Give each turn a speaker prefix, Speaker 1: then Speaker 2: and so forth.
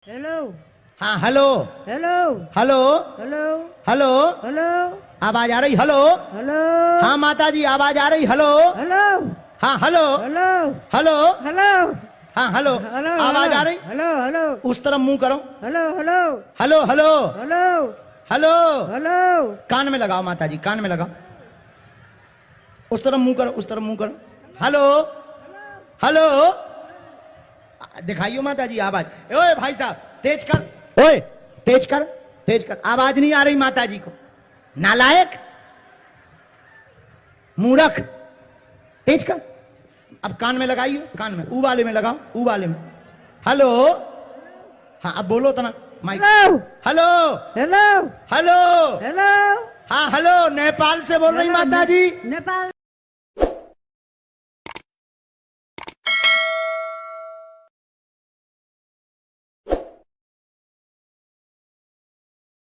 Speaker 1: Hello
Speaker 2: हाँ hello
Speaker 1: hello
Speaker 2: hello
Speaker 1: hello
Speaker 2: hello
Speaker 1: hello
Speaker 2: आवाज आ रही? हेलो
Speaker 1: हेलो
Speaker 2: हाँ माता जी आवाज आ रही? हेलो
Speaker 1: हेलो
Speaker 2: हाँ हेलो
Speaker 1: हेलो
Speaker 2: हेलो
Speaker 1: हेलो
Speaker 2: हाँ हेलो
Speaker 1: हेलो
Speaker 2: आवाज आ रही?
Speaker 1: हेलो हेलो
Speaker 2: उस तरफ मुंह करो।
Speaker 1: Hello hello
Speaker 2: hello hello
Speaker 1: hello
Speaker 2: hello
Speaker 1: hello
Speaker 2: कान में लगाओ माता जी, कान में लगाओ। उस तरफ मुंह करो, उस तरफ मुंह करो। हेलो हेलो दिखाइयो माता जी आवाज। ओए भाई साहब तेज कर, ओए तेज कर, तेज कर। आवाज नहीं आ रही माता जी को। नालायक मूर्ख, तेज कर। अब कान में लगाइयो, कान में, ऊ वाले में लगाओ, ऊ वाले में। हेलो हाँ अब बोलो तना mic.
Speaker 1: Hello
Speaker 2: hello
Speaker 1: hello
Speaker 2: hello
Speaker 1: hello
Speaker 2: हाँ हेलो नेपाल से बोल रही माता जी।
Speaker 1: नेपाल